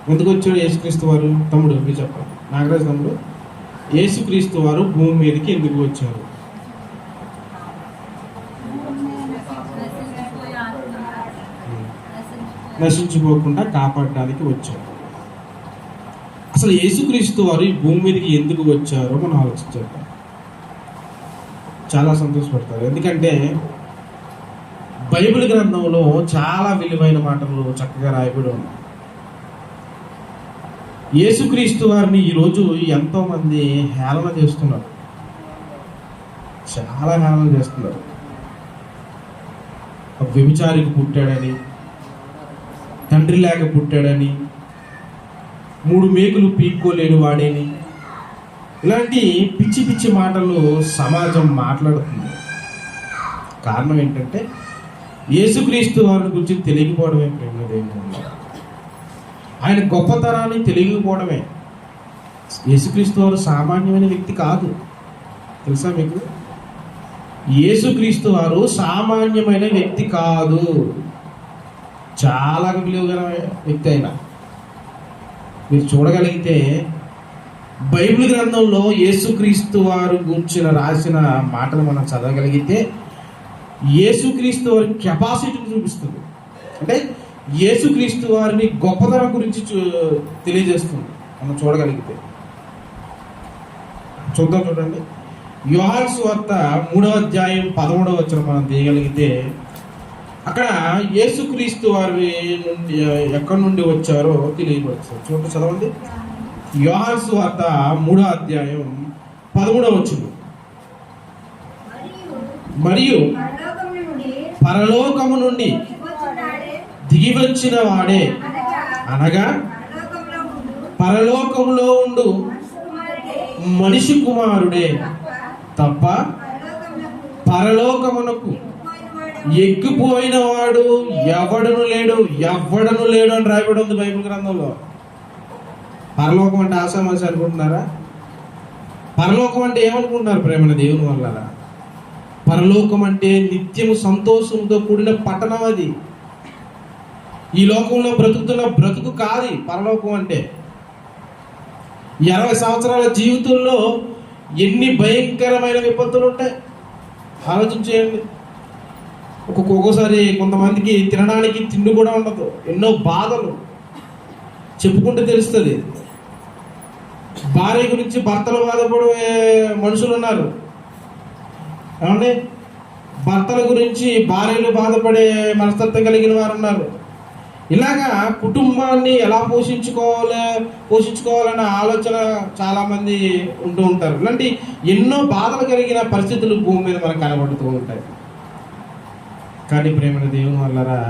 ఎందుకు వచ్చాడు యేసుక్రీస్తు వారు? తమ్ముడు మీరు చెప్పండి, నాగరాజు తమ్ముడు, యేసుక్రీస్తు వారు భూమి మీదకి ఎందుకు వచ్చారు? నశించిపోకుండా కాపాడడానికి వచ్చారు. అసలు యేసుక్రీస్తు వారు ఈ భూమి మీదకి ఎందుకు వచ్చారో మనం ఆలోచించారు. చాలా సంతోషపడతారు, ఎందుకంటే బైబిల్ గ్రంథంలో చాలా విలువైన మాటలు చక్కగా రాయబడి ఉన్నాయి. యేసుక్రీస్తు వారిని ఈరోజు ఎంతోమంది హేళన చేస్తున్నారు, చాలా హేళన చేస్తున్నారు. ఒక వ్యభిచారికి పుట్టాడని, తండ్రి లేక పుట్టాడని, 3 మేకులు పీక్కోలేని వాడేని, ఇలాంటి పిచ్చి పిచ్చి మాటలు సమాజం మాట్లాడుతుంది. కారణం ఏంటంటే యేసుక్రీస్తు వారిని గురించి తెలియకపోవడమే. ప్రేమదేవుని ఆయన గొప్పతనాన్ని తెలియకపోవడమే. యేసుక్రీస్తు వారు సామాన్యమైన వ్యక్తి కాదు, తెలుసా మీకు? యేసుక్రీస్తు వారు సామాన్యమైన వ్యక్తి కాదు, చాలా విలువగల వ్యక్తి. అయినా మీరు చూడగలిగితే బైబిల్ గ్రంథంలో యేసుక్రీస్తు వారు గురించిన రాసిన మాటలు మనం చదవగలిగితే యేసుక్రీస్తు వారి కెపాసిటీని చూపిస్తుంది. అంటే యేసుక్రీస్తు వారిని గొప్పతనం గురించి తెలియజేస్తుంది. మనం చూడగలిగితే చూడండి, యోహాను సువార్త 3వ అధ్యాయం 11వ వచనం మనం తీయగలిగితే అక్కడ యేసుక్రీస్తు వారి నుండి ఎక్కడి నుండి వచ్చారో తెలియపరుస్తారు. చూడండి, చదవండి. యోహాను సువార్త 3వ అధ్యాయం 13వ వచనం. మరియు పరలోకము నుండి దిగి వచ్చిన వాడే, అనగా పరలోకములో ఉండు మనిషి కుమారుడే తప్ప పరలోకమునకు ఎక్కిపోయిన వాడు ఎవడను లేడు అని రాయబడి ఉంది బైబిల్ గ్రంథంలో. పరలోకం అంటే ఆశామాసి అనుకుంటున్నారా? పరలోకం అంటే ఏమనుకుంటున్నారు ప్రేమన దేవుని వల్ల? పరలోకం అంటే నిత్యము సంతోషంతో కూడిన పట్టణం. అది ఈ లోకంలో బ్రతుకుతున్న బ్రతుకు కాదు పరలోకం అంటే. 20 సంవత్సరాల జీవితంలో ఎన్ని భయంకరమైన విపత్తులు ఉంటాయి ఆలోచించేయండి. ఒక్కొక్కసారి కొంతమందికి తినడానికి తిండి కూడా ఉండదు, ఎన్నో బాధలు చెప్పుకుంటూ తెలుస్తుంది. భార్య గురించి భర్తలు బాధపడే మనుషులు ఉన్నారు, ఏమండి? భర్తల గురించి భార్యలు బాధపడే మనస్తత్వం కలిగిన వారు ఉన్నారు. ఇలాగా కుటుంబాన్ని ఎలా పోషించుకోవాలన్న ఆలోచన చాలామంది ఉంటూ ఉంటారు. ఇలాంటి ఎన్నో బాధలు కలిగిన పరిస్థితులు భూమి మీద మనకు కనబడుతూ ఉంటాయి. కానీ ప్రేమ దేవుని వల్లరా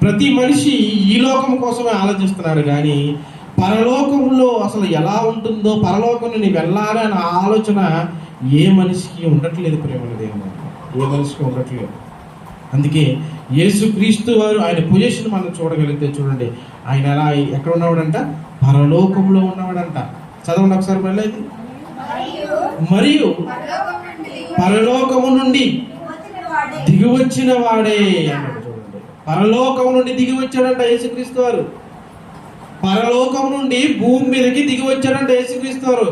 ప్రతి మనిషి ఈ లోకం కోసమే ఆలోచిస్తున్నాడు, కానీ పరలోకంలో అసలు ఎలా ఉంటుందో, పరలోకం నేను వెళ్ళాలి అనే ఆలోచన ఏ మనిషికి ఉండట్లేదు. ప్రేమ దేవుని ఏ మనిషికి ఉండట్లేదు. అందుకే యేసుక్రీస్తు వారు ఆయన పొజిషన్ మనం చూడగలిగితే చూడండి, ఆయన ఎలా ఎక్కడ ఉన్నవాడంట? పరలోకంలో ఉన్నవాడంట. చదవండి ఒకసారి మళ్ళీ. మరియు పరలోకము నుండి దిగి వచ్చిన వాడే అన్నాడు. చూడండి, పరలోకము నుండి దిగి వచ్చాడంట యేసుక్రీస్తు వారు. పరలోకం నుండి భూమి మీదకి దిగి వచ్చాడంట యేసుక్రీస్తు వారు.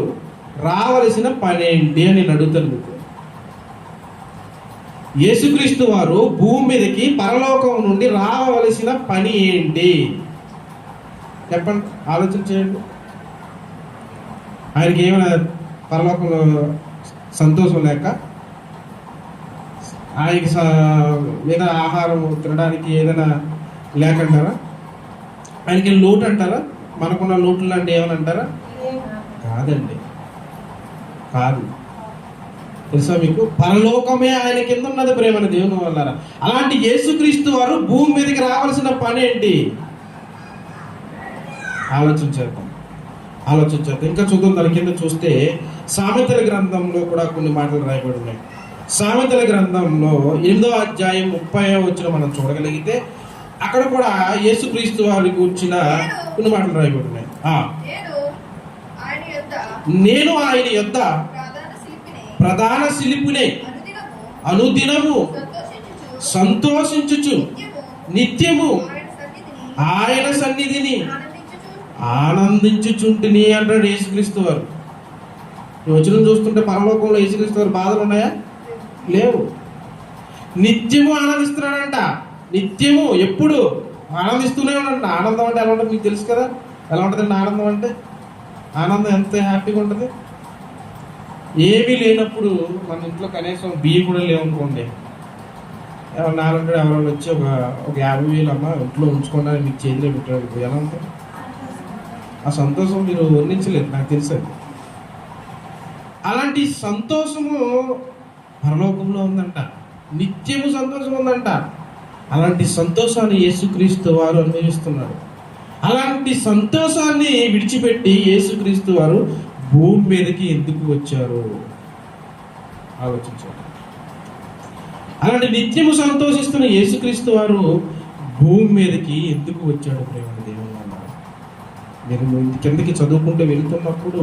రావలసిన పని ఏంటి అని నేను అడుగుతాను. యేసుక్రీస్తు వారు భూమి మీదకి పరలోకం నుండి రావలసిన పని ఏంటి చెప్పండి, ఆలోచన చేయండి. ఆయనకి ఏమైనా పరలోకంలో సంతోషం లేక, ఆయనకి ఏదైనా ఆహారం తినడానికి ఏదైనా లేకంటారా? ఆయనకి లోటు అంటారా? మనకున్న లోట్లు లాంటి ఏమని అంటారా? కాదండి, కాదు. తెలుసా మీకు? పరలోకమే ఆయన కింద ఉన్నది ప్రేమన దేవుని వల్ల. అలాంటి యేసుక్రీస్తు వారు భూమి మీదకి రావాల్సిన పని ఏంటి? ఆలోచించేద్దాం. ఇంకా చూద్దాం. దాని కింద చూస్తే సామెతల గ్రంథంలో కూడా కొన్ని మాటలు రాయబడి ఉన్నాయి. సామెతల గ్రంథంలో 8వ అధ్యాయం 30వ వచనం మనం చూడగలిగితే అక్కడ కూడా యేసుక్రీస్తు వారి గురించిన కొన్ని మాటలు రాయబడి ఉన్నాయి. నేను ఆయన యొద్ద ప్రధాన శిల్పినే అనుదినము సంతోషించుచు నిత్యము ఆయన సన్నిధిని ఆనందించుచుంటిని అంటాడు యేసుక్రీస్తు వారు. ఈ వచనం చూస్తుంటే పరలోకంలో యేసుక్రీస్తు వారు బాధలు ఉన్నాయా? లేవు. నిత్యము ఆనందిస్తున్నాడంట. నిత్యము ఎప్పుడు ఆనందిస్తూనే ఉన్నాడంట. ఆనందం అంటే ఎలా ఉంటుంది మీకు తెలుసు కదా. ఎలా ఉంటుందండి ఆనందం అంటే? ఆనందం ఎంత హ్యాపీగా ఉంటుంది. ఏమీ లేనప్పుడు మన ఇంట్లో కనీసం బియ్యం కూడా లేవనుకోండి, నాలుగు ఎవరో వచ్చి ఒక 50,000 అమ్మ ఇంట్లో ఉంచుకోండి మీకు చేతిలో పెట్టాడు, ఎలా ఉంటుంది ఆ సంతోషం? మీరు వర్ణించలేదు, నాకు తెలుసు. అలాంటి సంతోషము పరలోకంలో ఉందంట. నిత్యము సంతోషం ఉందంట. అలాంటి సంతోషాన్ని యేసుక్రీస్తు వారు అనుభవిస్తున్నారు. అలాంటి సంతోషాన్ని విడిచిపెట్టి యేసుక్రీస్తు వారు భూమి మీదకి ఎందుకు వచ్చారు ఆలోచించారు. అలాంటి నిత్యము సంతోషిస్తున్న యేసుక్రీస్తు వారు భూమి మీదకి ఎందుకు వచ్చాడు? ప్రేమ దేవుని అన్నారు. నేను కిందకి చదువుకుంటూ వెళుతున్నప్పుడు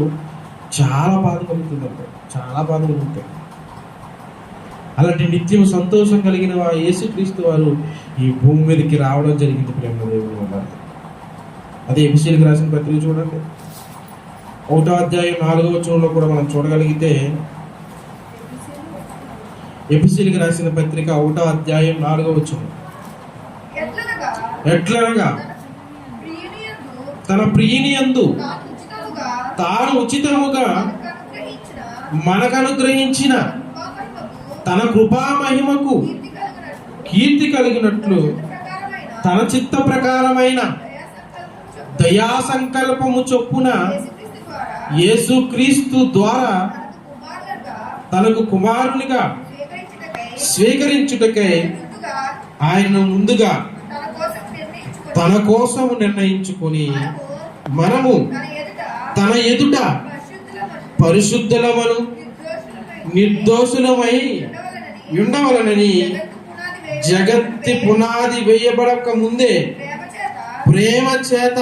చాలా బాధ కలుగుతుందంటే, చాలా బాధ కలుగుతాయి. అలాంటి నిత్యం సంతోషం కలిగిన యేసుక్రీస్తు వారు ఈ భూమి మీదకి రావడం జరిగింది. ప్రేమ దేవుని అన్నారు. అదే ఎఫెసీయులకు రాసిన పత్రిక చూడండి, 1వ అధ్యాయం 4వ వచనంలో కూడా మనం చూడగలిగితే, ఎఫెసీయులకు రాసిన పత్రిక 1వ అధ్యాయం 4వ వచనం, ఎట్లనగా తన ప్రియుని యందు తాను ఉచితముగా మనకు అనుగ్రహించిన తన కృపా మహిమకు కీర్తి కలిగినట్లు తన చిత్త ప్రకారమైన దయా సంకల్పము చొప్పున యేసుక్రీస్తు ద్వారా తనకు కుమారునిగా స్వీకరించుటకై ఆయన ముందుగా తన కోసం నిర్ణయించుకొని మనము తన ఎదుట పరిశుద్ధులమను నిర్దోషులమై ఉండవలనని జగత్తి పునాది వేయబడక ముందే ప్రేమ చేత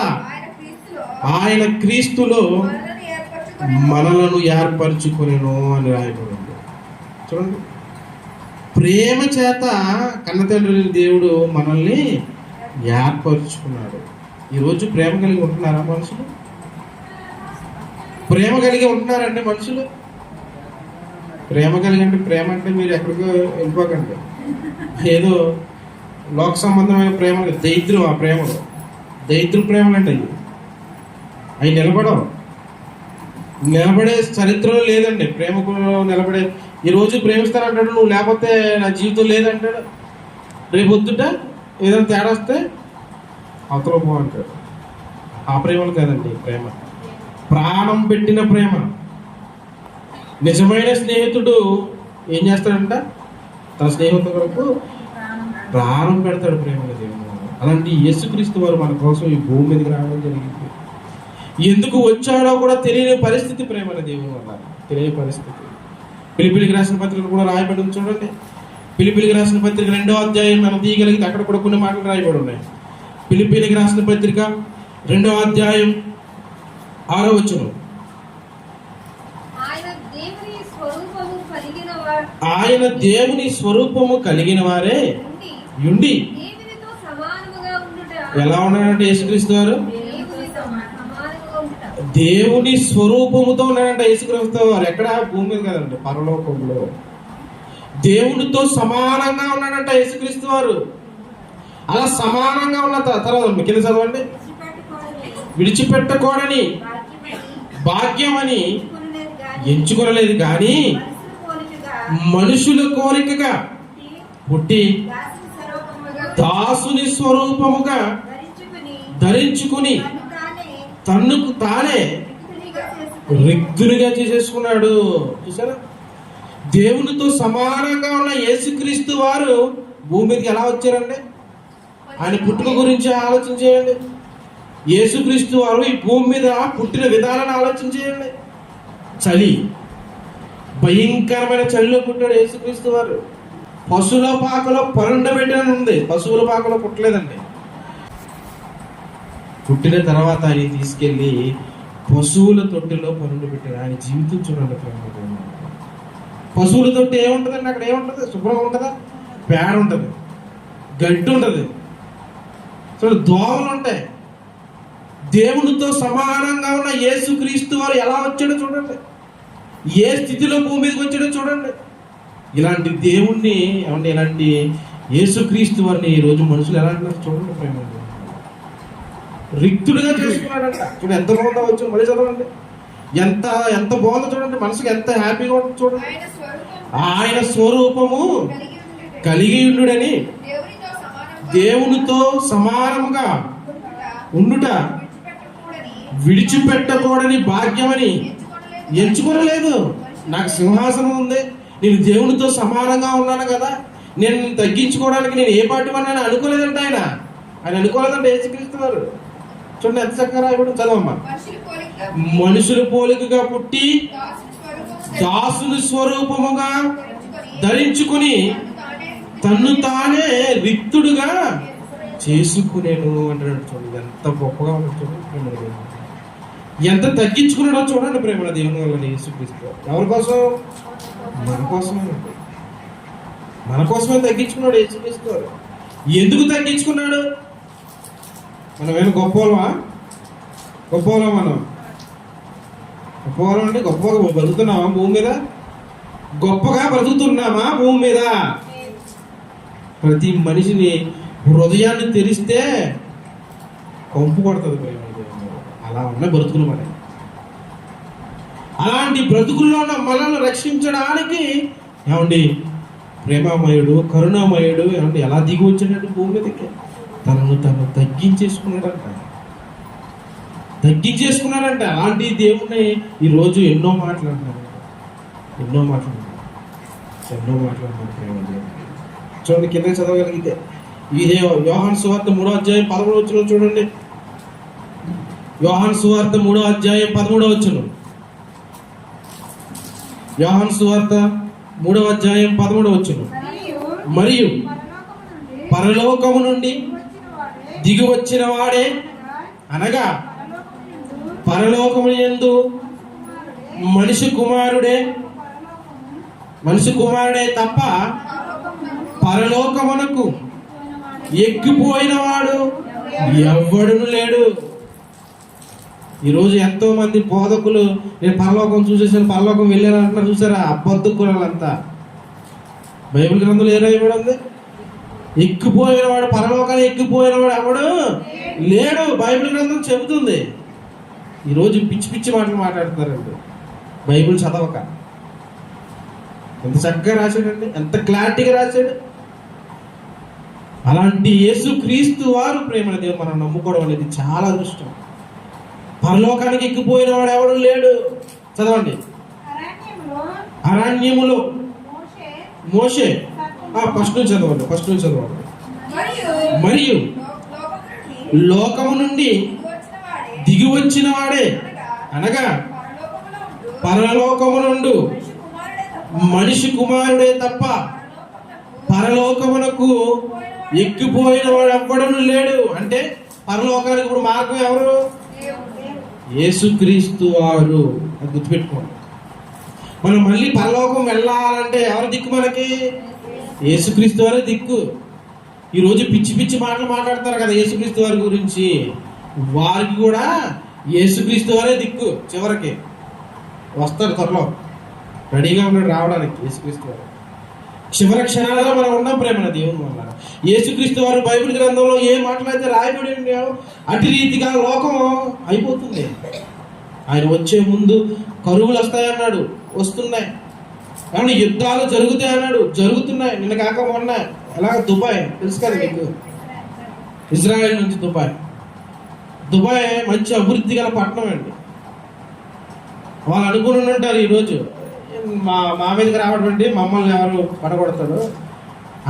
ఆయన క్రీస్తులో మనలను ఏర్పరచుకొనెను అని రాయబడింది. చూడండి, ప్రేమ చేత కన్నతండ్రి దేవుడు మనల్ని ఏర్పరచుకున్నాడు. ఈరోజు ప్రేమ కలిగి ఉంటున్నారా మనుషులు? ప్రేమ కలిగి ఉంటున్నారండి మనుషులు? ప్రేమ కలిగి అంటే, ప్రేమ అంటే మీరు ఎక్కడికో వెళ్ళిపోకండి. ఏదో లోక సంబంధమైన ప్రేమలు, దైద్యం. ఆ ప్రేమలు దైద్య ప్రేమలు అంటే అవి నిలబడే చరిత్రలో లేదండి. ప్రేమకు నిలబడే, ఈరోజు ప్రేమిస్తానంటాడు, నువ్వు లేకపోతే నా జీవితం లేదంటాడు. రేపు వద్దుట ఏదైనా తేడా వస్తే అవతల పో అంటాడు. ఆ ప్రేమలు కాదండి ప్రేమ. ప్రాణం పెట్టిన ప్రేమ. నిజమైన స్నేహితుడు ఏం చేస్తాడంట? తన స్నేహితుల కొరకు ప్రాణం పెడతాడు. ప్రేమగా దేవుడు. అలాంటి యేసుక్రీస్తు వారు మన కోసం ఈ భూమి మీదకి రావడం జరిగింది. ఎందుకు వచ్చాడో కూడా తెలియని పరిస్థితి ప్రేమల దేవుని వల్ల, తెలియని పరిస్థితి. ఫిలిప్పీయులకు రాసిన పత్రికలు కూడా రాయబడి చూడండి. ఫిలిప్పీయులకు రాసిన పత్రిక 2వ అధ్యాయం మనం తీయగలిగితే అక్కడ కూడా కొన్ని మాటలు రాయబడి ఉన్నాయి. ఫిలిప్పీయులకు రాసిన పత్రిక 2వ అధ్యాయం 6వ వచనం, ఆయన దేవుని స్వరూపము కలిగిన వారే యుండి ఎలా ఉన్నాడంటే యేసుక్రీస్తు వారు దేవుని స్వరూపముతో ఉన్నాడంట. యేసుక్రీస్తు వారు ఎక్కడ? భూమి మీద కదండి, పరలోకంలో దేవునితో సమానంగా ఉన్నాడంట యేసుక్రీస్తు వారు. అలా సమానంగా ఉన్న తర్వాత కింద చదవండి, విడిచిపెట్టకూడని భాగ్యం అని ఎంచుకొనలేదు కానీ మనుషుల కోరికగా పుట్టి దాసుని స్వరూపముగా ధరించుకుని తన్నుకు తానే రిక్తునిగా చేసేసుకున్నాడు. చూసారా? దేవునితో సమానంగా ఉన్న యేసుక్రీస్తు వారు భూమి మీదకి ఎలా వచ్చారండి? ఆయన పుట్టుక గురించి ఆలోచన చేయండి. యేసుక్రీస్తు వారు ఈ భూమి మీద పుట్టిన విధానాన్ని ఆలోచన చేయండి. చలి, భయంకరమైన చలిలో పుట్టాడు యేసుక్రీస్తు వారు. పశువుల పాకలో పరుండబెట్టని ఉంది, పశువుల పాకలో పుట్టలేదండి. పుట్టిన తర్వాత ఆయన తీసుకెళ్ళి పశువుల తొట్టిలో పరుండబెట్టాడు. ఆయన జీవితం చూడండి. పశువుల తొట్టి ఏముంటుందండి? అక్కడ ఏముంటుంది? శుభ్రంగా ఉంటుందా? పేడ ఉంటుంది, గడ్డి ఉంటుంది, చూడండి, దోమలు ఉంటాయి. దేవునితో సమానంగా ఉన్న యేసుక్రీస్తు వారు ఎలా వచ్చాడో చూడండి, ఏ స్థితిలో భూమి మీదకి వచ్చాడో చూడండి. ఇలాంటి దేవుణ్ణి ఏమంటే ఇలాంటి యేసుక్రీస్తు వారిని ఈరోజు మనుషులు ఎలా అంటున్నారు చూడండి. ప్రేమ రిక్తుడిగా చేసుకున్నాడంట. చూడండి ఎంత బాగుందో వచ్చి మళ్ళీ చదవండి. ఎంత ఎంత బాగుందో చూడండి, మనసుకి ఎంత హ్యాపీగా ఉంటుంది చూడండి. ఆయన స్వరూపము కలిగి ఉండుడని దేవునితో సమానముగా ఉండుట విడిచిపెట్టకూడని భాగ్యమని ఎంచుకోలేదు. నాకు సింహాసనం ఉంది, నేను దేవునితో సమానంగా ఉన్నాను కదా, నేను తగ్గించుకోవడానికి నేను ఏ పార్టీ అన్నాను అనుకోలేదంట. ఆయన అనుకోలేదంట యేసుక్రీస్తు వారు. చూడండి ఎంత చక్కగా రాయబడి చదవమ్మా. మనుషుల పోలికగా పుట్టి దాసుని స్వరూపముగా ధరించుకుని తన్ను తానే రిక్తుడుగా చేసుకునేను అంటున్నాడు. చూడండి ఎంత గొప్పగా ఉన్నాడు చూడండి. ఎంత తగ్గించుకున్నాడో చూడండి ప్రేమ దేవుని వల్ల యేసుక్రీస్తు. ఎవరి కోసం? మన కోసమే. మన కోసమే తగ్గించుకున్నాడు యేసుక్రీస్తు. ఎందుకు తగ్గించుకున్నాడు? మనం ఏమైనా గొప్పవాళ్ళమా? గొప్పవాళ్ళం మనం? గొప్పవాళ్ళం అంటే గొప్పగా బ్రతుకుతున్నామా భూమి మీద? గొప్పగా బ్రతుకుతున్నామా భూమి మీద? ప్రతి మనిషిని హృదయాన్ని తెరిస్తే కొంపు కొడుతుంది ప్రేమ. అలా ఉన్న బ్రతుకులు మన. అలాంటి బ్రతుకుల్లో ఉన్న మనల్ని రక్షించడానికి ఏమండి ప్రేమమయుడు, కరుణామయుడు ఏమండి ఎలా దిగి వచ్చాడంటే భూమి మీదకి తనను తను తగ్గించేసుకున్నాడంట. అలాంటి దేవుణ్ణి ఈరోజు ఎన్నో మాట్లాడుతున్నారు ప్రేమ దేవుడు. చూడండి కింద చదవగలిగితే ఇదే యోహాను సువార్త 3వ అధ్యాయం 13వ వచనం చూడండి. యోహాను సువార్త 3వ అధ్యాయం 13వ వచనం. యోహాను సువార్త 3వ అధ్యాయం 13వ వచనం. మరియు పరలోకము నుండి దిగి వచ్చిన వాడే, అనగా పరలోకము యందు మనిషి కుమారుడే తప్ప పరలోకమునకు ఎక్కిపోయిన వాడు ఎవ్వడును లేడు. ఈరోజు ఎంతో మంది బోధకులు నేను పరలోకం చూసేసాను, పరలోకం వెళ్ళాను అంటున్నారు. చూసారా? అబద్ధకులంతా. బైబిల్ గ్రంథంలో ఏ రాయబడి ఉంది? ఎక్కిపోయిన వాడు, పరలోకాన్ని ఎక్కిపోయిన వాడు ఎవడు లేడు. బైబిల్ గ్రంథం చెబుతుంది. ఈరోజు పిచ్చి పిచ్చి మాటలు మాట్లాడుతున్నారండి బైబిల్ చదవక. ఎంత చక్కగా రాశాడండి, ఎంత క్లారిటీగా రాశాడు. అలాంటి యేసుక్రీస్తు వారు ప్రేమ దేవుడు మనం నమ్ముకోవడం అనేది చాలా అదృష్టం. పరలోకానికి ఎక్కిపోయిన వాడు ఎవడు లేడు. చదవండి. అరణ్యములో మోషే ఫస్ట్ నుంచి చదవండి. మరియు లోకము నుండి దిగి వచ్చిన వాడే, అనగా పరలోకము నుండి మనిషి కుమారుడే తప్ప పరలోకమునకు ఎక్కిపోయిన వాడు ఎవ్వడను లేడు. అంటే పరలోకానికి ఇప్పుడు మార్గం ఎవరు? యేసుక్రీస్తు వారు. అది గుర్తుపెట్టుకోండి. మనం మళ్ళీ పరలోకం వెళ్ళాలంటే ఎవరు దిక్కు? మనకి యేసుక్రీస్తు వారే దిక్కు. ఈరోజు పిచ్చి పిచ్చి మాటలు మాట్లాడతారు కదా యేసుక్రీస్తు వారి గురించి. వారికి కూడా యేసుక్రీస్తు వారే దిక్కు. చివరికి వస్తారు, త్వరలో రెడీగా ఉన్నాడు రావడానికి యేసుక్రీస్తు వారు. చివరి క్షణాలలో మనం ఉన్నాం ప్రేమ దేవుని వల్ల. యేసుక్రీస్తు వారు బైబిల్ గ్రంథంలో ఏ మాటలైతే రాయబడి ఉన్నాయో అటు రీతిగా లోకం అయిపోతుంది. ఆయన వచ్చే ముందు కరువులు వస్తాయన్నాడు, వస్తున్నాయి. కానీ యుద్ధాలు జరుగుతాయి అన్నాడు, జరుగుతున్నాయి. నిన్న కాక మొన్న ఎలాగ దుబాయ్ తెలుసు కదా మీకు, ఇజ్రాయెల్ నుంచి దుబాయ్ మంచి అభివృద్ధి గల పట్టణం అండి. వాళ్ళు అనుకుని ఉంటారు ఈరోజు మా మీదకి రావడం మమ్మల్ని ఎవరు పడగొడతాడు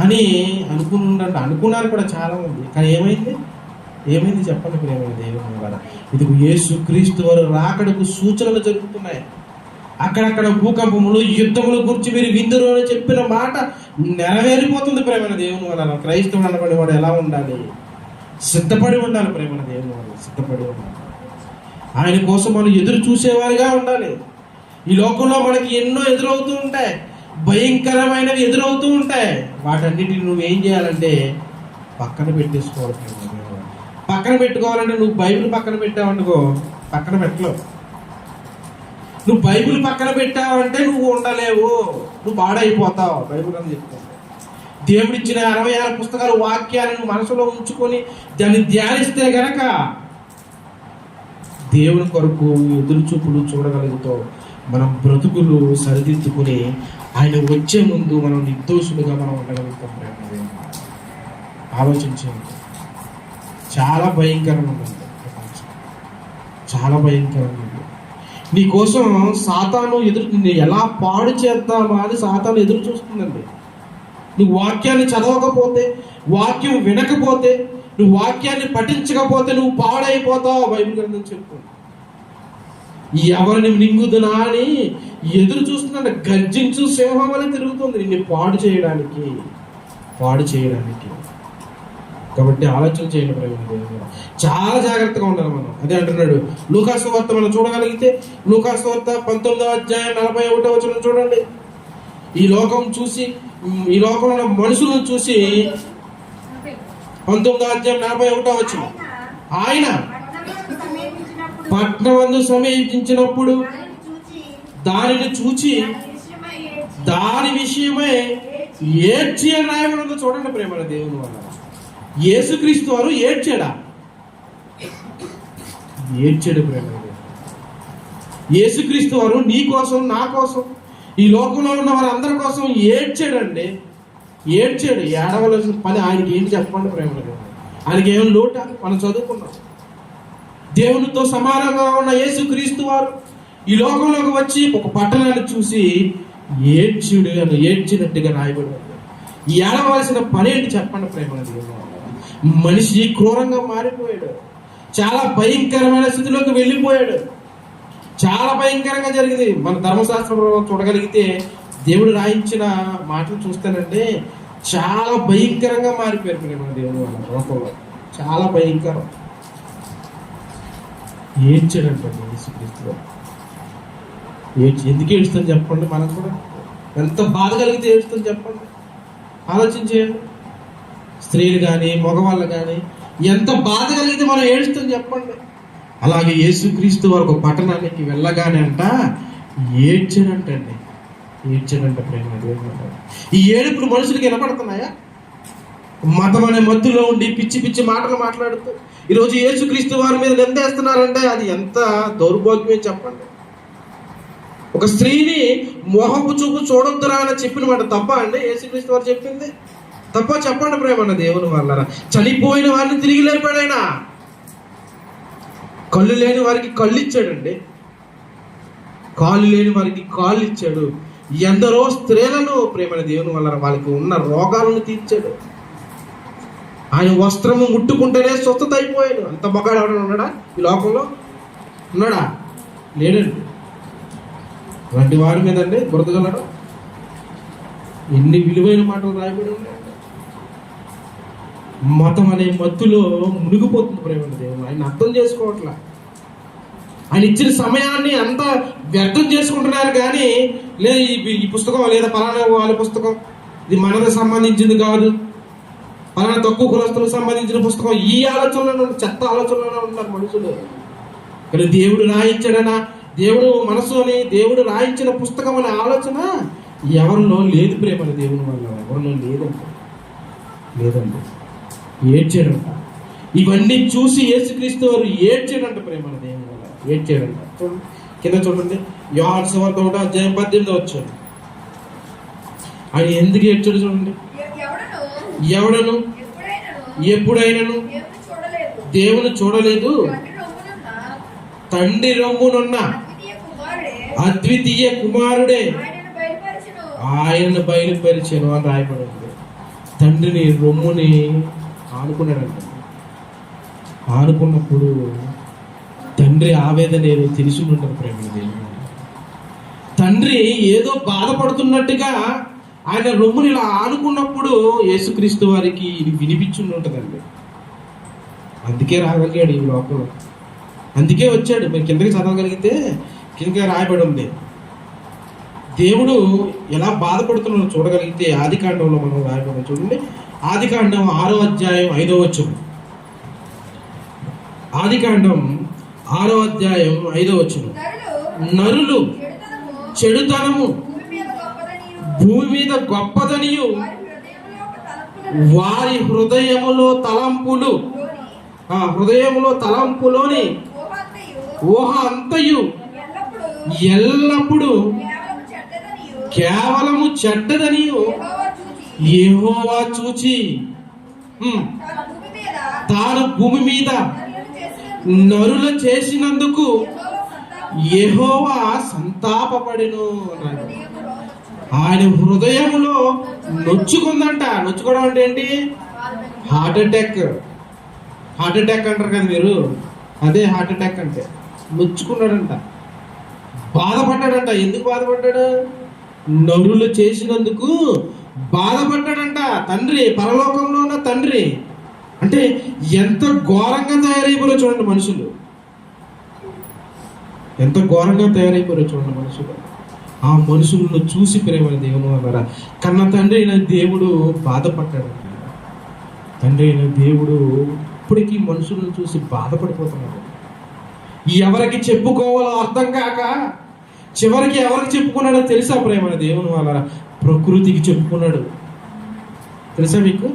అని అనుకున్నారు కూడా చాలా మంది. కానీ ఏమైంది చెప్పండి ప్రేమ దేవుని ద్వారా. ఇదిగో యేసుక్రీస్తు వారు రాకడకు సూచనలు జరుగుతున్నాయి. అక్కడక్కడ భూకంపములు, యుద్ధముల గురించి మీరు విందురు అని చెప్పిన మాట నెరవేరిపోతుంది ప్రేమ దేవుని వల్ల. క్రైస్తవుడు అనబడి వాడు ఎలా ఉండాలి? సిద్ధపడి ఉండాలి ప్రేమ దేవుని వల్ల, సిద్ధపడి ఉండాలి. ఆయన కోసం మనం ఎదురు చూసేవారిగా ఉండాలి. ఈ లోకంలో మనకి ఎన్నో ఎదురవుతూ ఉంటాయి, భయంకరమైనవి ఎదురవుతూ ఉంటాయి. వాటన్నిటిని నువ్వేం చేయాలంటే పక్కన పెట్టేసుకోవాలి. పక్కన పెట్టుకోవాలంటే నువ్వు బైబిల్ పక్కన పెట్టావనుకో, పక్కన పెట్టలేవు. నువ్వు బైబిల్ పక్కన పెట్టావంటే నువ్వు ఉండలేవు, నువ్వు పాడైపోతావు. బైబిల్ అని చెప్తావు. దేవుడిచ్చిన 66 పుస్తకాలు, వాక్యాలను మనసులో ఉంచుకొని దాన్ని ధ్యానిస్తే గనక దేవుని కొరకు ఎదురు చూపులు చూడగలుగుతావు. మనం బ్రతుకులు సరిదిద్దుకుని ఆయన వచ్చే ముందు మనం నిర్దోషులుగా మనం ఉండగలుగుతాం. ఆలోచించండి. చాలా భయంకరంగా ఉంది, చాలా భయంకరంగా ఉంది. నీ కోసం సాతాను నిన్ను ఎలా పాడు చేద్దామా అని సాతాను ఎదురు చూస్తుందండి. నువ్వు వాక్యాన్ని చదవకపోతే, వాక్యం వినకపోతే, నువ్వు వాక్యాన్ని పఠించకపోతే నువ్వు పాడైపోతావు. బైబిల్ గ్రంథం చెప్తుంది. ఎవరిని మింగుదునా అని ఎదురు చూస్తున్నాడు. గర్జించు సింహం అని తిరుగుతుంది నిన్ను పాడు చేయడానికి. కాబట్టి ఆలోచన చేయండి ప్రేమ దేవుడు. చాలా జాగ్రత్తగా ఉండాలి మనం. అదే అంటున్నాడు లూకాసు వార్త. మనం చూడగలిగితే లూకాసు వార్త 19వ అధ్యాయం 41వ వచనం చూడండి. ఈ లోకంలో ఉన్న మనుషులను చూసి 19వ అధ్యాయం 41వ వచనం, ఆయన పట్టణమందు సమీపించినప్పుడు దానిని చూచి దాని విషయమై ఏడ్చి అని రాయబడిందో చూడండి ప్రేమ దేవుని వల్ల. యేసుక్రీస్తు వారు ఏడ్చాడు ప్రేమ. యేసుక్రీస్తు వారు నీ కోసం, నా కోసం, ఈ లోకంలో ఉన్న వారందరి కోసం ఏడ్చాడండి. ఏడవలసిన పని ఆయనకి ఏంటి చెప్పండి ప్రేమ. ఆయనకి ఏం లోట? మనం చదువుకున్నాం. దేవునితో సమానంగా ఉన్న యేసుక్రీస్తు వారు ఈ లోకంలోకి వచ్చి ఒక పట్టణాన్ని చూసి ఏడ్చినట్టుగా రాయబడి. ఏడవలసిన పని ఏంటి చెప్పండి ప్రేమ. మనిషి క్రూరంగా మారిపోయాడు. చాలా భయంకరమైన స్థితిలోకి వెళ్ళిపోయాడు. చాలా భయంకరంగా జరిగింది. మన ధర్మశాస్త్రంలో చూడగలిగితే దేవుడు రాయించిన మాటలు చూస్తానంటే చాలా భయంకరంగా మారిపోయారు ప్రేమ దేవుని వల్ల. లోకంలో చాలా భయంకరం. ఏడ్చాడంటే యేసుక్రీస్తు. ఎందుకు ఏడుస్తాను చెప్పండి. మనం కూడా ఎంత బాధ కలిగితే ఏడుస్తాను చెప్పండి. ఆలోచించేయండి. స్త్రీలు కానీ మగవాళ్ళు కానీ ఎంత బాధ కలిగితే మనం ఏడుస్తాం చెప్పండి. అలాగే యేసుక్రీస్తు వారు ఒక పట్టణానికి వెళ్ళగానే ఏడ్చాడంట ప్రేమ. ఈ ఏడుపులు మనుషులకి వినపడుతున్నాయా? మతం అనే మత్తులో ఉండి పిచ్చి పిచ్చి మాటలు మాట్లాడుతూ ఈరోజు యేసుక్రీస్తు వారి మీద నిందేస్తున్నారంటే అది ఎంత దౌర్భాగ్యమే చెప్పండి. ఒక స్త్రీని మోహపు చూపు చూడొద్దురా అని చెప్పిన మాట తప్ప అండి? యేసుక్రీస్తు వారు చెప్పింది తప్ప చెప్పండి ప్రేమన్న దేవుని వల్ల. చనిపోయిన వారిని తిరిగి లేపాడైనా. కళ్ళు లేని వారికి కళ్ళు ఇచ్చాడండి. కాళ్ళు లేని వారికి కాళ్ళు ఇచ్చాడు. ఎందరో స్త్రీలను ప్రేమన దేవుని వల్ల వాళ్ళకి ఉన్న రోగాలను తీర్చాడు. ఆయన వస్త్రము ముట్టుకుంటేనే స్వస్థత అయిపోయాడు. అంత మగాడు ఎవరైనా ఉన్నాడా ఈ లోకంలో? ఉన్నాడా? లేడండి. అలాంటి వారి మీద అండి బ్రతకలడు. ఎన్ని విలువైన మాటలు రాయబడి ఉన్నాయి. మతం అనే మత్తులో మునిగిపోతుంది ప్రేమ దేవుడు. ఆయన అర్థం చేసుకోవట్లా. ఆయన ఇచ్చిన సమయాన్ని అంతా వ్యర్థం చేసుకుంటున్నారు. కానీ లేదు ఈ పుస్తకం లేదా పలానా వాళ్ళ పుస్తకం, ఇది మనకు సంబంధించింది కాదు, పలానా తక్కువ కులస్తులకు సంబంధించిన పుస్తకం, ఈ ఆలోచనలో చెత్త ఆలోచనలో ఉన్నారు మనుషులు. కానీ దేవుడు రాయించాడనా, దేవుడు మనసు అని దేవుడు రాయించిన పుస్తకం అనే ఆలోచన ఎవరిలో లేదు ప్రేమ దేవుని వల్ల. ఎవరిలో లేదండి. ఏడ్చాడంట. ఇవన్నీ చూసి యేసుక్రీస్తు వారు ఏడ్చాడంట ప్రేమ దేవుని వల్ల. ఏడ్చాడంట. చూడండి కింద చూడండి. యోహాను సువార్త 1వ అధ్యాయం 18వ వచనం. ఆయన ఎందుకు ఏడ్చాడు చూడండి. ఎవడను ఎప్పుడైనను దేవుని చూడలేదు, తండ్రి రొమ్మునున్న అద్వితీయ కుమారుడే ఆయనను బయలుపరిచెను అని రాయబడింది. తండ్రిని రొమ్ముని ఆనుకున్నాడంట. ఆనుకున్నప్పుడు తండ్రి ఆవేదన ఏదో తెలిసి ఉంటారు ప్రేమ దేవుడు. తండ్రి ఏదో బాధపడుతున్నట్టుగా ఆయన రొమ్ముని ఇలా ఆనుకున్నప్పుడు యేసుక్రీస్తు వారికి ఇది వినిపించుండి ఉంటుందండి. అందుకే రాగలిగాడు ఈ లోకంలో. అందుకే వచ్చాడు. మీరు కిందకి చదవగలిగితే కిందకి రాయబడి ఉంది. దేవుడు ఎలా బాధపడుతున్నాడో చూడగలిగితే ఆదికాండంలో మనం రాయబడి చూడండి. ఆదికాండం 6వ అధ్యాయం 5వ వచనం. ఆదికాండం 6వ అధ్యాయం 5వ వచనం. నరులు చెడుతనము భూమి మీద గొప్పదనియు వారి హృదయములో తలంపులోని ఊహ అంతయు ఎల్లప్పుడు కేవలము చెడ్డదనియు యెహోవా చూచి తాను భూమి మీద నరుల చేసినందుకు యెహోవా సంతాపపడెను అన్నాడు. ఆయన హృదయములో నొచ్చుకుందంట. నొచ్చుకోవడం అంటే ఏంటి? హార్ట్ అటాక్ అంటారు కదా మీరు, అదే హార్ట్ అటాక్ అంటే. నొచ్చుకున్నాడంట, బాధపడ్డాడంట. ఎందుకు బాధపడ్డాడు? నరులు చేసినందుకు బాధపడ్డాడంట. తండ్రి, పరలోకంలో ఉన్న తండ్రి అంటే ఎంత ఘోరంగా తయారైపోయారో చూడండి మనుషులు. ఎంత ఘోరంగా తయారైపోయారో చూడండి మనుషులు. ఆ మనుషులను చూసి ప్రేమ దేవుని వల్ల కన్న తండ్రి అయిన దేవుడు బాధపడ్డాడు. తండ్రి అయిన దేవుడు ఇప్పటికీ మనుషులను చూసి బాధపడిపోతున్నాడు. ఎవరికి చెప్పుకోవాలో అర్థం కాక చివరికి ఎవరికి చెప్పుకున్నాడో తెలుసా ప్రేమ దేవుని వల్ల? ప్రకృతికి చెప్పుకున్నాడు. తెలుసా మీకు?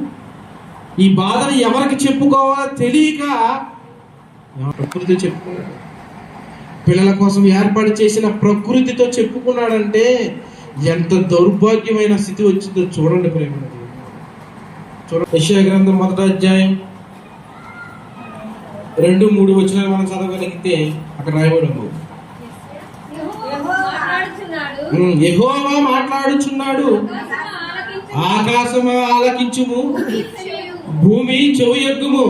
ఈ బాధను ఎవరికి చెప్పుకోవాలో తెలియక ప్రకృతి చెప్పుకున్నాడు. పిల్లల కోసం ఏర్పాటు చేసిన ప్రకృతితో చెప్పుకున్నాడంటే ఎంత దౌర్భాగ్యమైన స్థితి వచ్చిందో చూడండి ప్రేమ. చూడండి, యెషయా గ్రంథం 1వ అధ్యాయం 2-3 వచనాలు మనం చదవగలిగితే అక్కడ రాయబడి ఉంది. యెహోవా మాట్లాడుచున్నాడు, ఆకాశము ఆలకించుము, భూమి చెవియొగ్గుము.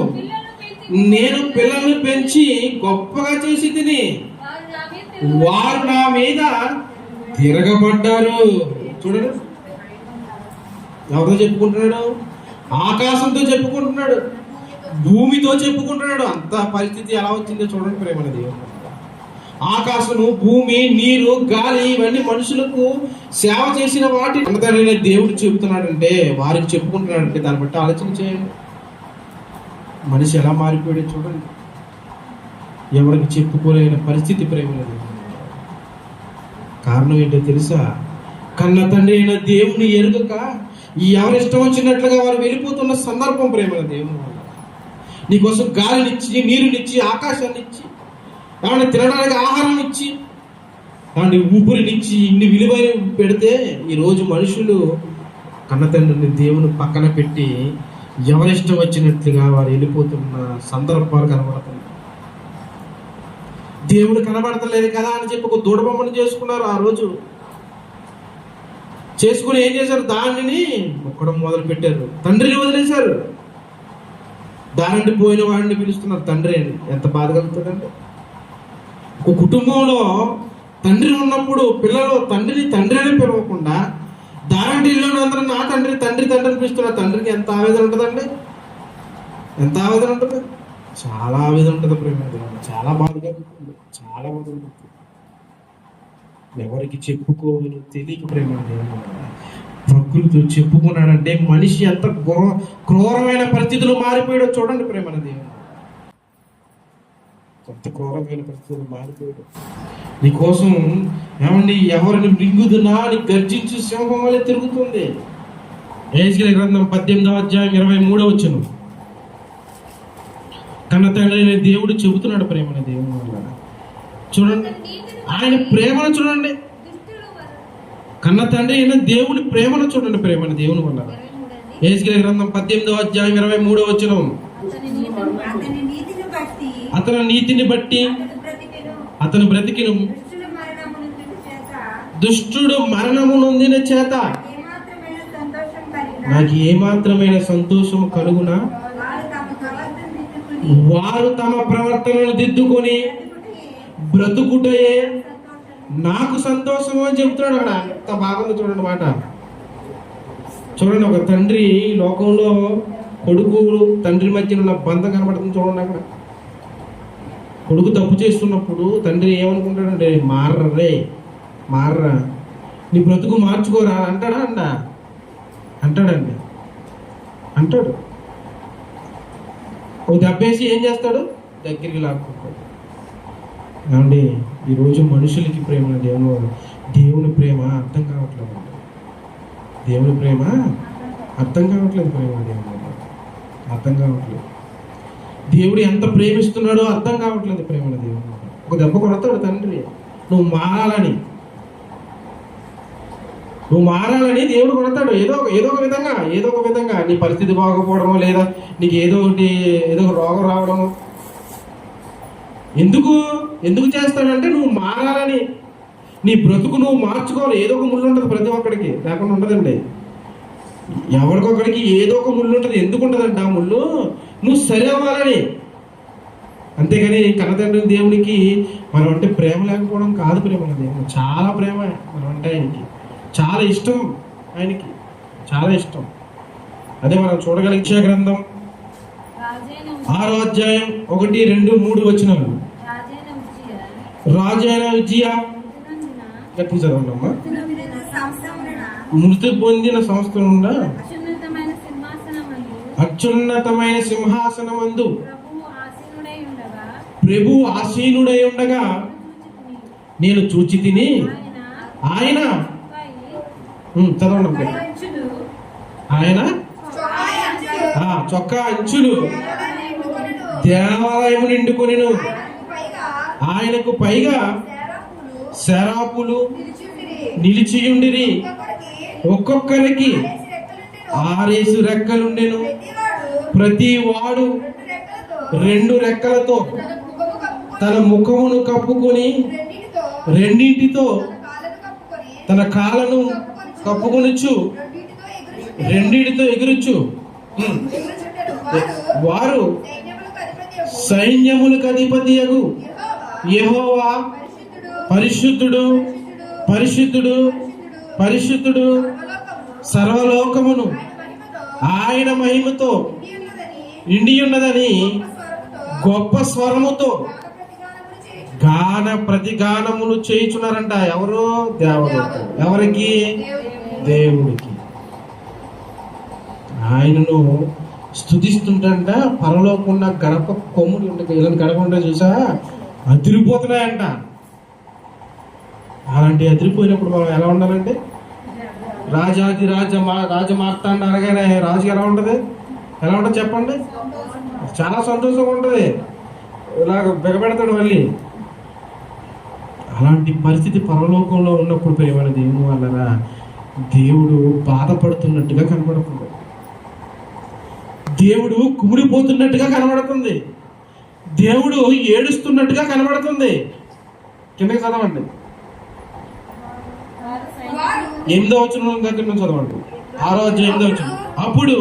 నేను పిల్లలను పెంచి గొప్పగా చేసి తిని వారు నా మీద తిరగబడ్డారు. చూడండి, ఎవరితో చెప్పుకుంటున్నాడు? ఆకాశంతో చెప్పుకుంటున్నాడు, భూమితో చెప్పుకుంటున్నాడు. అంత పరిస్థితి ఎలా వచ్చిందో చూడండి ప్రేమ దేవుడు. ఆకాశము, భూమి, నీరు, గాలి ఇవన్నీ మనుషులకు సేవ చేసిన వాటి అన్నదాన్ని దేవుడు చెబుతున్నాడంటే, వారికి చెప్పుకుంటున్నాడంటే దాన్ని బట్టి ఆలోచన చేయండి. మనిషి ఎలా మారిపోయాడో చూడండి. ఎవరికి చెప్పుకోలేని పరిస్థితి ప్రేమ. కారణం ఏంటో తెలుసా? కన్న తండ్రి అయిన దేవుని ఎరుగక ఎవరిష్టం వచ్చినట్లుగా వారు వెళ్ళిపోతున్న సందర్భం ప్రేమ దేవుని వల్ల. నీకోసం గాలినిచ్చి, నీరునిచ్చి, ఆకాశాన్ని ఇచ్చి, ఏమన్నా తినడానికి ఆహారం ఇచ్చి, దాన్ని ఊపిరినిచ్చి ఇన్ని విలువైన పెడితే ఈరోజు మనుషులు కన్న తండ్రిని దేవుని పక్కన పెట్టి ఎవరిష్టం వచ్చినట్లుగా వారు వెళ్ళిపోతున్న సందర్భాలు కనబడుతున్నాయి. దేవుడు కనబడతలేదు కదా అని చెప్పి ఒక దూడబొమ్మను చేసుకున్నారు. ఆ రోజు చేసుకుని ఏం చేశారు? దానిని మొక్కడం మొదలు పెట్టారు. తండ్రిని వదిలేశారు. దానిని పోయిన వాడిని పిలుస్తున్నారు తండ్రి అని. ఎంత బాధ కలుగుతుందండి? ఒక కుటుంబంలో తండ్రి ఉన్నప్పుడు పిల్లలు తండ్రిని తండ్రి అని పిలవకుండా దారంటి ఇల్లు అందరూ నా తండ్రి తండ్రి తండ్రి అనిపిస్తున్నారు. తండ్రికి ఎంత ఆవేదన ఉంటుందండి? ఎంత ఆవేదన ఉంటుంది? చాలా ఆవేదన ఉంటుంది ప్రేమ. చాలా బాధగా ఉంటుంది, చాలా బాధ ఉంటుంది. ఎవరికి చెప్పుకోవాలో తెలియక ప్రేమ. ప్రకృతి చెప్పుకున్నాడంటే మనిషి ఎంత క్రూరమైన పరిస్థితులు మారిపోయాడో చూడండి ప్రేమ. దేవుడు ఎంత క్రూరమైన పరిస్థితులు మారిపోయాడు. నీకోసం ఏమండి ఎవరిని మృంగుదునా అని గర్జించి సింహం వల్ల తిరుగుతుంది. యెషయా గ్రంథం 18వ అధ్యాయం 23వ వచనం. కన్న తండ్రి అయిన దేవుడు చెబుతున్నాడు ప్రేమని దేవుని వల్ల. చూడండి, ఆయన ప్రేమను చూడండి. కన్న తండ్రి అయిన దేవుని ప్రేమను చూడండి ప్రేమని దేవుని వల్ల. యెషయా గ్రంథం 18వ అధ్యాయం 23వ వచనం. అతని నీతిని బట్టి అతను బ్రతికిను, దుష్టుడు మరణము నొందిన చేత నాకు ఏమాత్రమైన సంతోషం కలుగునా? వారు తమ ప్రవర్తనను దిద్దుకొని బ్రతుకుటయే నాకు సంతోషం అని చెప్తున్నాడు. అక్కడ ఎంత బాగుంది చూడండి మాట. చూడండి, ఒక తండ్రి లోకంలో కొడుకు తండ్రి మధ్య ఉన్న బంధం కనబడుతుంది చూడండి. అక్కడ కొడుకు తప్పు చేస్తున్నప్పుడు తండ్రి ఏమనుకుంటాడంటే, మారరా నీ బ్రతుకు మార్చుకోరా అంటాడా? అంటాడు. ఓ దెబ్బేసి ఏం చేస్తాడు? దగ్గరికి లాక్కుంటాడు. ఏమండి, ఈరోజు మనుషులకి ప్రేమ దేవుని ప్రేమ అర్థం కావట్లేదు. దేవుని ప్రేమ అర్థం కావట్లేదు. అర్థం కావట్లేదు. దేవుడు ఎంత ప్రేమిస్తున్నాడో అర్థం కావట్లేదు. ప్రేమను దేవుడు ఒక దెబ్బ కొడతాడు తండ్రి, నువ్వు మారాలని దేవుడు కొడతాడు. ఏదో ఒక విధంగా నీ పరిస్థితి బాగోపోవడమో, లేదా నీకు ఏదో ఒక రోగం రావడము. ఎందుకు చేస్తాడంటే నువ్వు మారాలని, నీ బ్రతుకు నువ్వు మార్చుకోవాలి. ఏదో ఒక ముళ్ళు ఉంటుంది ప్రతి ఒక్కడికి, లేకుండా ఉండదండి. ఎవరికొకడికి ఏదో ఒక ముళ్ళు ఉంటుంది. ఎందుకు ఉంటుందంట ఆ ముళ్ళు? నువ్వు సరి అవ్వాలని. అంతేగాని కన్నతండ్రి దేవునికి మనం అంటే ప్రేమ లేకపోవడం కాదు. ప్రేమ దేవుడు చాలా ప్రేమ మనం అంటే ఆయనకి చాలా ఇష్టం. ఆయనకి చాలా ఇష్టం. అదే మనం చూడగలిగే గ్రంథం 6వ అధ్యాయం 1, 2, 3 వచనాలు. రాజైన ఉజ్జియా గట్టి చదవండమ్మా. మృతి పొందిన సంవత్సరం నుండి అత్యున్నతమైన సింహాసనమందు ప్రభు ఆసీనుడై ఉండగా నేను చూచి తిని ఆయన చదవండి. ఆయన చొక్కా అంచులు దేవాలయము నిండుకొనెను. ఆయనకు పైగా శరాపులు నిలిచియుండిరి. ఒక్కొక్కరికి 6 రెక్కలుండెను. ప్రతి వాడు 2 రెక్కలతో తన ముఖమును కప్పుకొని, రెండింటితో తన కాళ్ళను కప్పుకొనుచు, రెండింటితో ఎగురుచు. వారు సైన్యములకు అధిపతియగు యెహోవా పరిశుద్ధుడు, పరిశుద్ధుడు, పరిశుద్ధుడు, సర్వలోకమును ఆయన మహిమతో నిండి ఉన్నదని గొప్ప స్వరముతో గాన ప్రతిగానములు చేయుచున్నారంట. ఎవరు? దేవదూతలు. ఎవరికి? దేవుడికి. ఆయనను స్తుతిస్తుంటంట. పరలోకున్న గడప కొమ్ములు ఉంటాయి, ఇలాంటి గడప ఉంటాయి చూసా, అదిరిపోతున్నాయంట. అలాంటి అదిరిపోయినప్పుడు మనం ఎలా ఉండాలంటే, రాజాది రాజమార్తాండ అనగానే రాజు ఎలా ఉంటుంది చెప్పండి? చాలా సంతోషంగా ఉంటుంది. ఇలాగ బిగబెడతాడు మళ్ళీ. అలాంటి పరిస్థితి పరలోకంలో ఉన్నప్పుడు ప్రియమైన దేవుని వలన దేవుడు బాధపడుతున్నట్టుగా కనబడుతుంది. దేవుడు కుమిలిపోతున్నట్టుగా కనబడుతుంది. దేవుడు ఏడుస్తున్నట్టుగా కనబడుతుంది. కిందకి చదవండి. 8వ వచనం దగ్గర నుంచి చదవండి. 6వ అధ్యాయం 8వ వచనం. అప్పుడు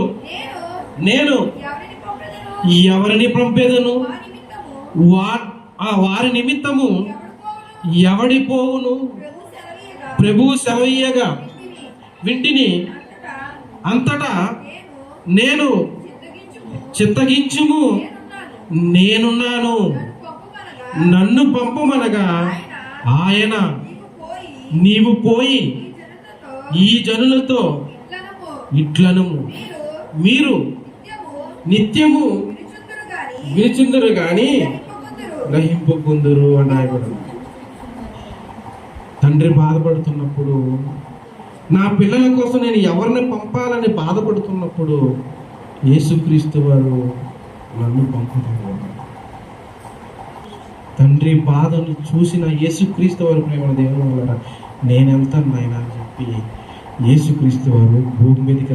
నేను ఎవరిని పంపేదను? వారి నిమిత్తము ఎవడి పోవును? ప్రభువు సెలవీయగా వింటిని. అంతటా నేను చిత్తగించుము, నేనున్నాను, నన్ను పంపమనగా ఆయన నీవు పోయి ఈ జనులతో ఇట్లను మీరు నిత్యము వినిచుందరు గాని గ్రహింపకుందురు అన్నాడు. తండ్రి బాధపడుతున్నప్పుడు, నా పిల్లల కోసం నేను ఎవరిని పంపాలని బాధపడుతున్నప్పుడు యేసుక్రీస్తు వారు నన్ను పంపుతారు. తండ్రి బాధను చూసిన యేసుక్రీస్తు వారు ప్రేమ దేవుని వల్ల నేనెళ్తాను నాయన అని చెప్పి యేసుక్రీస్తు వారు భూమి మీదకి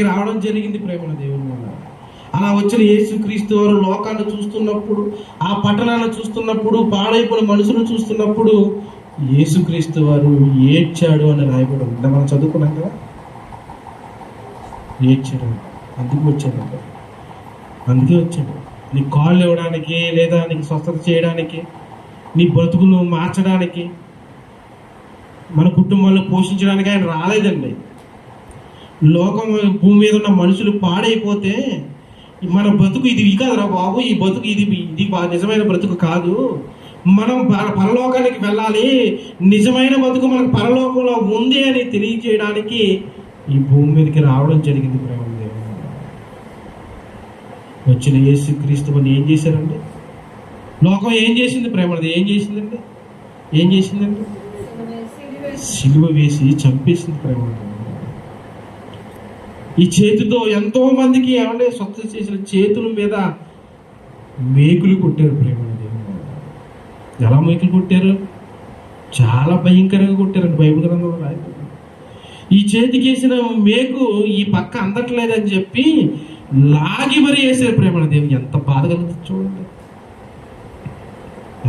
రావడం జరిగింది ప్రేమ దేవుని వల్ల. అలా వచ్చిన యేసుక్రీస్తు వారు లోకాన్ని చూస్తున్నప్పుడు, ఆ పట్టణాన్ని చూస్తున్నప్పుడు, పాడైపోయిన మనుషులను చూస్తున్నప్పుడు యేసుక్రీస్తు వారు ఏడ్చాడు అని రాయబడి ఉంది. మనం చదువుకున్నాం కదా, ఏడ్చాడు. అందుకే వచ్చాడు. నీ కాళ్ళు ఇవ్వడానికి, లేదా నీకు స్వస్థత చేయడానికి, నీ బ్రతుకులు మార్చడానికి, మన కుటుంబాలను పోషించడానికి ఆయన రాలేదండి. లోకం భూమి మీద ఉన్న మనుషులు పాడైపోతే మన బ్రతుకు ఇది కాదురా బాబు, ఈ బ్రతుకు ఇది నిజమైన బ్రతుకు కాదు, మనం పరలోకానికి వెళ్ళాలి, నిజమైన బ్రతుకు మనకు పరలోకంలో ఉంది అని తెలియజేయడానికి ఈ భూమి మీదకి రావడం జరిగింది ప్రేమ దేవుడు. వచ్చిన యేసుక్రీస్తు అని ఏం చేశారండి? లోకం ఏం చేసింది? ప్రేమది ఏం చేసిందండి? ఏం చేసిందండి? సిలువ వేసి చంపేసింది ప్రేమది. ఈ చేతితో ఎంతో మందికి ఏమంటే స్వస్థత చేసిన చేతుల మీద మేకులు కొట్టారు ప్రేమది. ఎలా మేకులు కొట్టారు? చాలా భయంకరంగా కొట్టారండి. బైబిల్ గ్రంథంలో రాయబడింది. ఈ చేతికి వేసిన మేకు ఈ పక్క అందట్లేదని చెప్పి లాగి మరీ వేసారు ప్రేమణ దేవుని. ఎంత బాధ కలుగుతుంది చూడండి,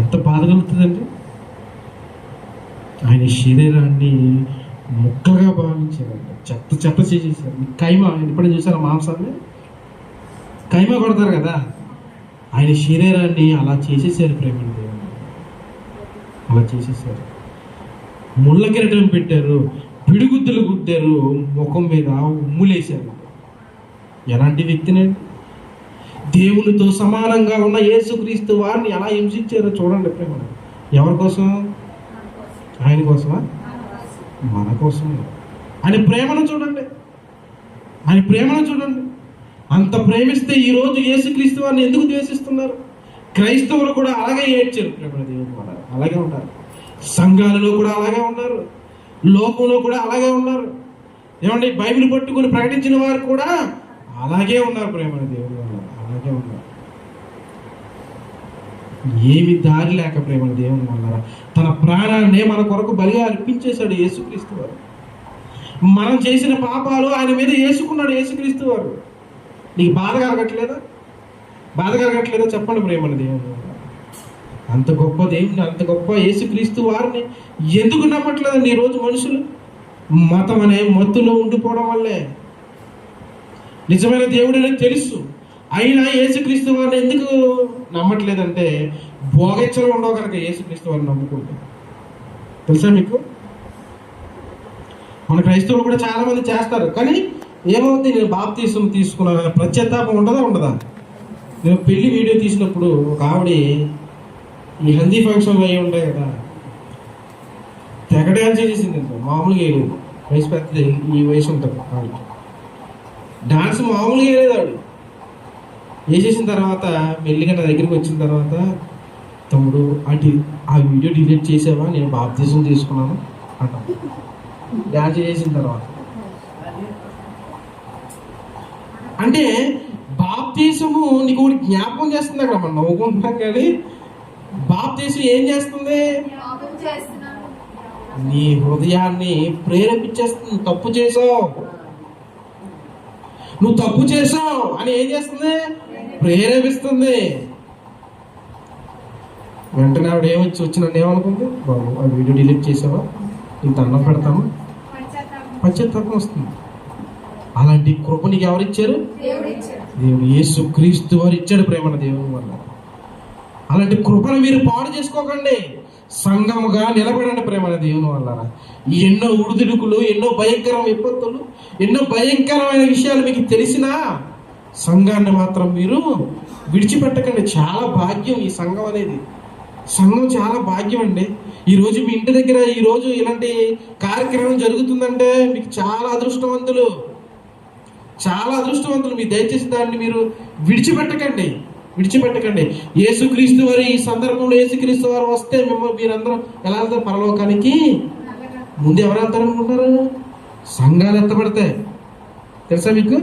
ఎంత బాధ కలుగుతుందండి. ఆయన శరీరాన్ని ముక్కగా భావించారండి, చెత్త చెత్త చేసేసారు. కైమా ఎప్పుడైనా చూసారా? మాంసాన్ని కైమా కొడతారు కదా, ఆయన శరీరాన్ని అలా చేసేసారు ప్రేమణ దేవుని. అలా చేసేసారు. ముళ్ళ కిరీటం పెట్టారు, పిడిగుద్దులు గుద్దారు, ముఖం మీద ఉమ్ములేశారు. ఎలాంటి వ్యక్తినండి? దేవునితో సమానంగా ఉన్న యేసుక్రీస్తు వారిని ఎలా హింసించారో చూడండి ప్రేమ. ఎవరి కోసం? ఆయన కోసమా? మన కోసమే. ఆయన ప్రేమను చూడండి, ఆయన ప్రేమను చూడండి. అంత ప్రేమిస్తే ఈరోజు యేసుక్రీస్తు వారిని ఎందుకు ద్వేషిస్తున్నారు? క్రైస్తవులు కూడా అలాగే ఏడ్చారు ప్రేమ దేవుని వల్ల. అలాగే ఉన్నారు, సంఘాలలో కూడా అలాగే ఉన్నారు, లోకంలో కూడా అలాగే ఉన్నారు. ఏమంటే బైబిల్ పట్టుకుని ప్రకటించిన వారు కూడా అలాగే ఉన్నారు ప్రేమ దేవుని వల్ల. అలాగే ఉన్నారు. ఏమి దారి లేక ప్రేమ దేవుని వల్ల తన ప్రాణాన్ని మన కొరకు బలిగా అర్పించేశాడు యేసుక్రీస్తు వారు. మనం చేసిన పాపాలు ఆయన మీద వేసుకున్నాడు యేసుక్రీస్తు వారు. నీకు బాధ కలగట్లేదా? బాధ కలగట్లేదా? చెప్పండి ప్రేమ దేవుని వల్ల. అంత గొప్ప దేవుని, అంత గొప్ప యేసుక్రీస్తు వారిని ఎందుకు నమ్మట్లేదండి ఈరోజు మనుషులు? మతం అనే మత్తులో ఉండిపోవడం వల్లే. నిజమైన దేవుడని తెలుసు, అయినా యేసుక్రీస్తు వారిని ఎందుకు నమ్మట్లేదంటే భోగెచ్చలు ఉండవు కనుక యేసుక్రీస్తు వారిని నమ్ముకుంటాం. తెలుసా మీకు? మన క్రైస్తవులు కూడా చాలా మంది చేస్తారు, కానీ ఏమవుతుంది? నేను బాప్తీసం తీసుకున్నాను ప్రత్యేతాపం ఉండదా? నేను పెళ్లి వీడియో తీసినప్పుడు ఒక ఆవిడ ఈ హల్దీ ఫంక్షన్లు అవి ఉంటాయి కదా, తెగ డ్యాన్స్ చేసింది. మామూలుగా వేయలేదు, వయసు పెద్దది, ఈ వయసు ఉంటుంది ఆవిడ. డాన్స్ మామూలుగా వేయలేదు ఆవిడ. వేసేసిన తర్వాత మెల్లిగా నా దగ్గరికి వచ్చిన తర్వాత, తమ్ముడు ఆ వీడియో డిలీట్ చేసావా? నేను బాప్తీసం తీసుకున్నాను అంట. డ్యాన్స్ చేసిన తర్వాత అంటే బాప్తీసము నీకు ఒకటి జ్ఞాపకం చేస్తుంది. అక్కడ మనం నవ్వుకుంటున్నాం కానీ బాప్తీసం ఏం చేస్తుంది? నీ హృదయాన్ని ప్రేరేపించేస్తుంది. తప్పు చేసావు, నువ్వు తప్పు చేసావు అని ఏం చేస్తుంది? ప్రేరేపిస్తుంది. వెంటనే ఆవిడ వచ్చినట్టు ఏమనుకుంది? బాబు ఆ వీడియో డిలీట్ చేసావా? నీకు దండం పెడతాను. పశ్చాత్తాపం వస్తుంది. అలాంటి కృప నీకు ఎవరిచ్చారు? దేవుడు యేసుక్రీస్తు వారు ఇచ్చాడు ప్రేమన దేవుని వల్ల. అలాంటి కృపను మీరు పాడు చేసుకోకండి, సంఘముగా నిలబడండి ప్రేమన దేవుని వల్ల. ఎన్నో ఉడుదుడుకులు, ఎన్నో భయంకరమైన విపత్తులు, ఎన్నో భయంకరమైన విషయాలు మీకు తెలిసినా సంఘాన్ని మాత్రం మీరు విడిచిపెట్టకండి. చాలా భాగ్యం ఈ సంఘం అనేది. సంఘం చాలా భాగ్యం అండి. ఈరోజు మీ ఇంటి దగ్గర ఈరోజు ఇలాంటి కార్యక్రమం జరుగుతుందంటే మీకు చాలా అదృష్టవంతులు, చాలా అదృష్టవంతులు. మీరు దయచేసి దాన్ని మీరు విడిచిపెట్టకండి. యేసుక్రీస్తు వారు ఈ సందర్భంలో యేసుక్రీస్తు వారు వస్తే మీరందరూ ఎలా వెళ్తారు పరలోకానికి? ముందు ఎవరు వెళ్తారు అనుకుంటారు? సంఘాలు ఎత్తబడతాయి. తెలుసా మీకు?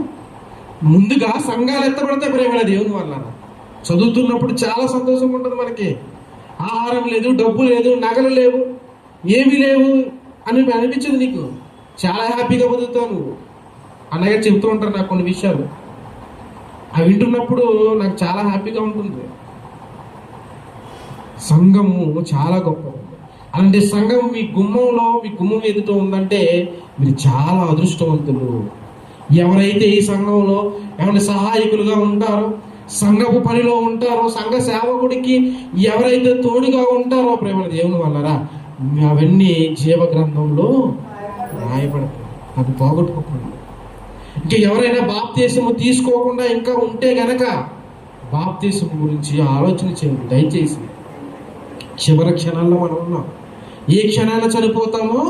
ముందుగా సంఘాలు ఎత్తబడతాయి ప్రేమ దేవుని వల్ల. చదువుతున్నప్పుడు చాలా సంతోషంగా ఉంటుంది మనకి. ఆహారం లేదు, డబ్బు లేదు, నగలు లేవు, ఏమీ లేవు అని అనిపించదు నీకు. చాలా హ్యాపీగా బతుకుతావు నువ్వు. అన్నగారు చెప్తూ ఉంటారు నాకు కొన్ని విషయాలు, అవి వింటున్నప్పుడు నాకు చాలా హ్యాపీగా ఉంటుంది. సంఘము చాలా గొప్పది. అలాంటి సంఘం మీ గుమ్మం ఎదుట ఉందంటే మీరు చాలా అదృష్టవంతులు. ఎవరైతే ఈ సంఘంలో ఏమైనా సహాయకులుగా ఉంటారో, సంఘపు పనిలో ఉంటారో, సంఘ సేవకుడికి ఎవరైతే తోడుగా ఉంటారో ప్రేమ దేవుని వల్లరా, అవన్నీ జీవ గ్రంథంలో రాయబడతాయి. అది పోగొట్టుకోకండి. ఇంకా ఎవరైనా బాప్తీసము తీసుకోకుండా ఇంకా ఉంటే గనక బాప్తీసము గురించి ఆలోచన చేయండి దయచేసి. చివరి క్షణాల్లో మనం ఉన్నాం. ఏ క్షణాన చనిపోతామో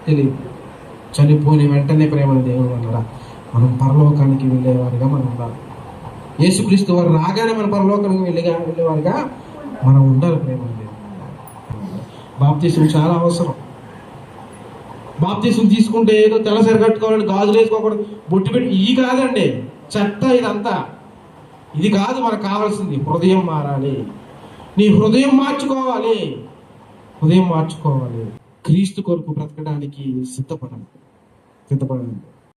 తెలియదు. చనిపోయిన వెంటనే ప్రేమ దేవుని వల్ల మనం పరలోకానికి వెళ్ళేవారిగా మనం ఉండాలి. యేసుక్రీస్తు వారు రాగానే మన పరలోకానికి వెళ్ళేవారుగా మనం ఉండాలి. ప్రేమ బాప్తీసం చాలా అవసరం. బాప్తీసం తీసుకుంటే ఏదో తెల్లసరి కట్టుకోవాలి, గాజులు వేసుకోకూడదు, బొట్టు పెట్టి ఇవి కాదండి, చెత్త ఇదంతా. ఇది కాదు మనకు కావాల్సింది. హృదయం మారాలి. నీ హృదయం మార్చుకోవాలి. హృదయం మార్చుకోవాలి. క్రీస్తు కొరకు బ్రతకడానికి సిద్ధపడాలి.